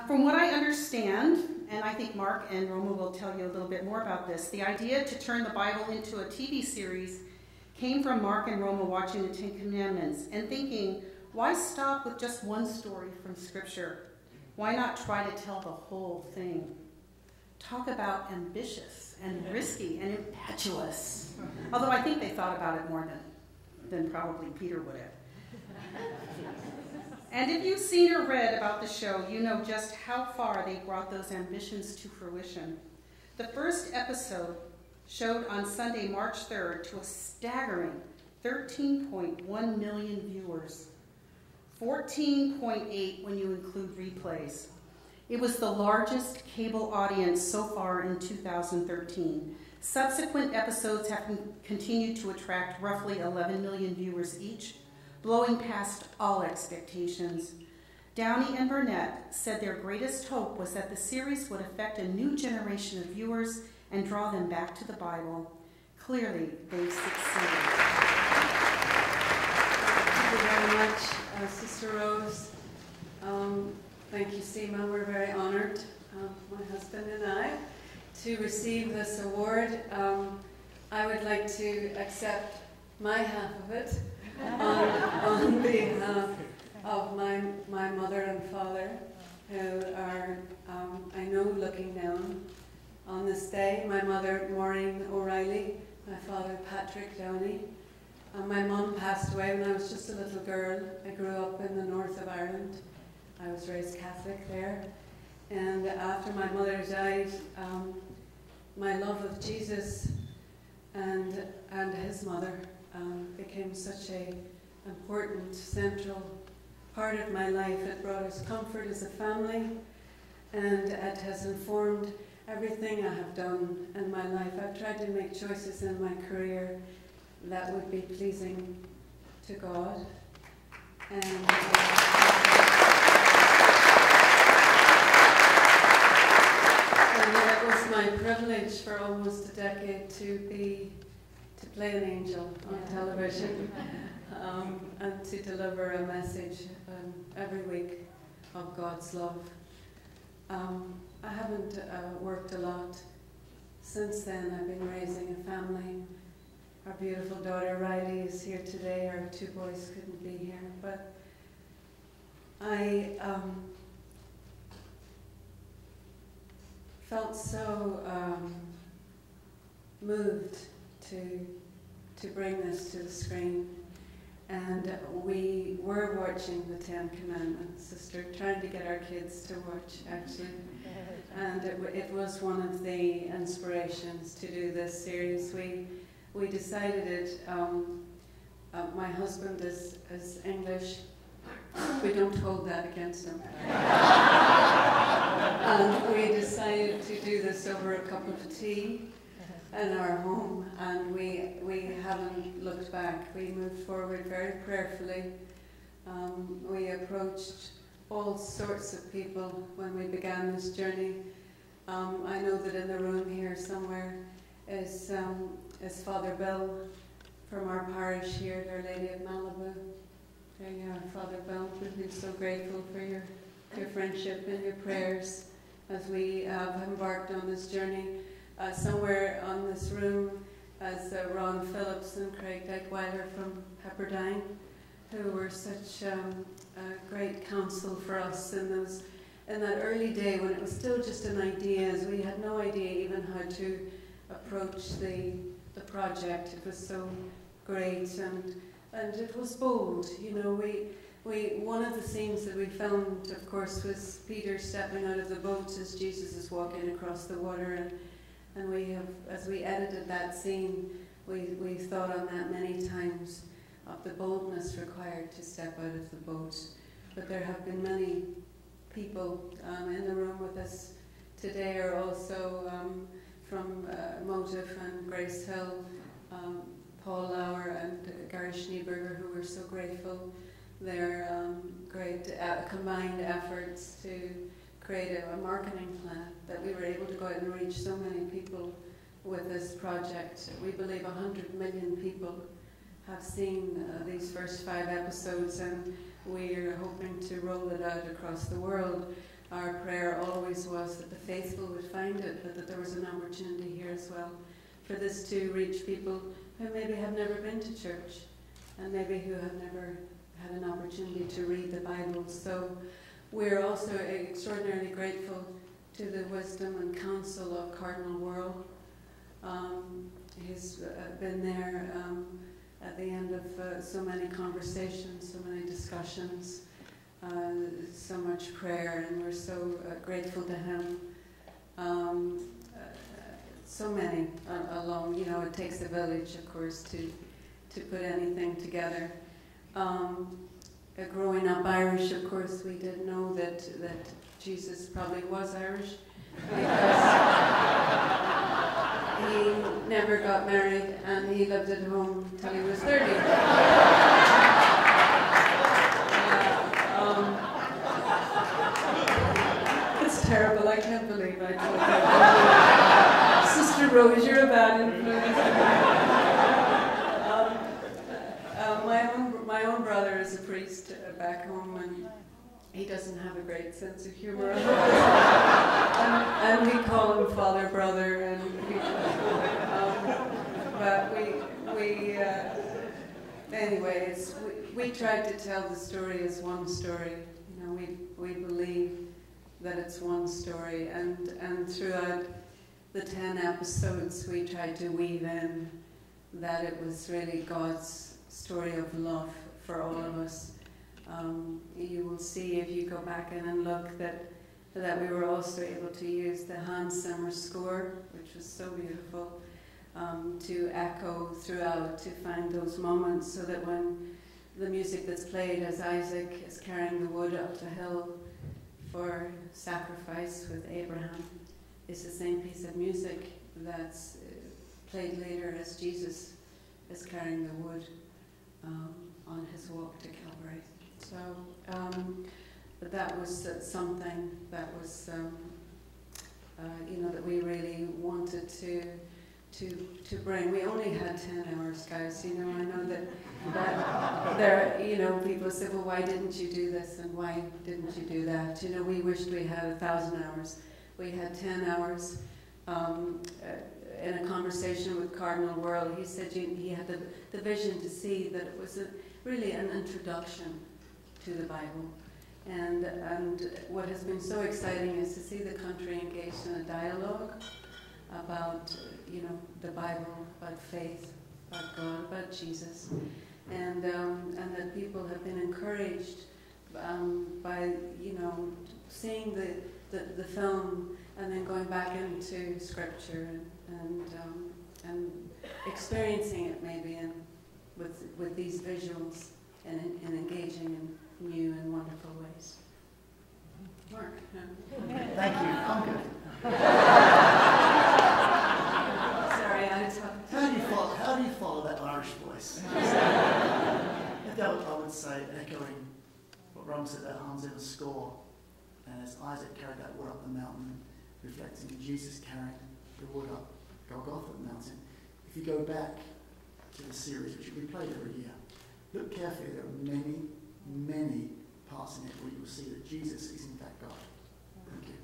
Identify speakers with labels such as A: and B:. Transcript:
A: From what I understand, and I think Mark and Roma will tell you a little bit more about this, the idea to turn the Bible into a TV series came from Mark and Roma watching the Ten Commandments and thinking, why stop with just one story from Scripture? Why not try to tell the whole thing? Talk about ambitious and risky and impetuous. Although I think they thought about it more than probably Peter would have. And if you've seen or read about the show, you know just how far they brought those ambitions to fruition. The first episode showed on Sunday, March 3rd, to a staggering 13.1 million viewers, 14.8 when you include replays. It was the largest cable audience so far in 2013. Subsequent episodes have continued to attract roughly 11 million viewers each, blowing past all expectations. Downey and Burnett said their greatest hope was that the series would affect a new generation of viewers and draw them back to the Bible. Clearly, they've succeeded.
B: Thank you very much, Sister Rose. Thank you, CIMA. We're very honored, my husband and I, to receive this award. I would like to accept my half of it on behalf of my mother and father, who are, I know, looking down on this day. My mother, Maureen O'Reilly, my father, Patrick Downey. My mum passed away when I was just a little girl. I grew up in the north of Ireland. I was raised Catholic there. And after my mother died, my love of Jesus and his mother became such an important, central part of my life. It brought us comfort as a family, and it has informed everything I have done in my life. I've tried to make choices in my career that would be pleasing to God. And it was my privilege for almost a decade to play an angel on television and to deliver a message every week of God's love. I haven't worked a lot since then. I've been raising a family. Our beautiful daughter Riley is here today. Our two boys couldn't be here, but I felt so moved to bring this to the screen. And we were watching the Ten Commandments, Sister, trying to get our kids to watch, actually. And it was one of the inspirations to do this series. We decided it, my husband is English. We don't hold that against him. And we decided to do this over a cup of tea in our home, and we haven't looked back. We moved forward very prayerfully. We approached all sorts of people when we began this journey. I know that in the room here somewhere is Father Bill from our parish here, Our Lady of Malibu. There you are, Father Bill. We've been so grateful for your friendship and your prayers as we have embarked on this journey. Somewhere on this room as Ron Phillips and Craig Degweiler from Pepperdine, who were such a great counsel for us in that early day when it was still just an idea, as we had no idea even how to approach the project. It was so great and it was bold. You know, one of the scenes that we filmed, of course, was Peter stepping out of the boat as Jesus is walking across the water, and we have, as we edited that scene, we thought on that many times of the boldness required to step out of the boat. But there have been many people in the room with us today are also from Motive and Grace Hill, Paul Lauer and Gary Schneeberger, who we're so grateful. Their great combined efforts to create a marketing plan that we were able to go out and reach so many people with this project. We believe 100 million people have seen these first 5 episodes, and we're hoping to roll it out across the world. our prayer always was that the faithful would find it, but that there was an opportunity here as well for this to reach people who maybe have never been to church and maybe who have never had an opportunity to read the Bible. So we're also extraordinarily grateful to the wisdom and counsel of Cardinal Worrell. He's been there at the end of so many conversations, so many discussions, so much prayer, and we're so grateful to him. So many along, you know, it takes a village, of course, to put anything together. Growing up Irish, of course, we did know that Jesus probably was Irish, because he never got married and he lived at home till he was 30. It's terrible, I can't believe I told that. Sister Rose, you're a bad influence. My own brother is a priest back home, and he doesn't have a great sense of humor. And we call him Father Brother, and we tried to tell the story as one story. You know, we believe that it's one story, and throughout the 10 episodes we tried to weave in that it was really God's story of love for all of us. You will see if you go back in and look that we were also able to use the Hans Zimmer score, which was so beautiful, to echo throughout, to find those moments, so that when the music that's played as Isaac is carrying the wood up the hill for sacrifice with Abraham is the same piece of music that's played later as Jesus is carrying the wood on his walk to Calvary. So that was something that was, that we really wanted to bring. We only had 10 hours, guys. You know, I know that there, you know, people say, well, why didn't you do this and why didn't you do that? You know, we wished we had 1,000 hours. We had 10 hours. In a conversation with Cardinal Worrell, he said he had the vision to see that it was really an introduction to the Bible. And what has been so exciting is to see the country engaged in a dialogue about, you know, the Bible, about faith, about God, about Jesus, and that people have been encouraged by, you know, seeing the film and then going back into Scripture and experiencing it maybe with these visuals and engaging in new and wonderful ways. Mark.
C: Thank you. I'm good.
B: Sorry, I talked.
C: How do you follow that Irish voice? I would say, echoing what Roma said about Hans Zimmer's score, and as Isaac carried that wood up the mountain, reflecting Jesus carrying the wood up Golgotha mountain. If you go back to the series, which we played every year, look carefully. There are many, many parts in it where you will see that Jesus is in fact God. Thank you.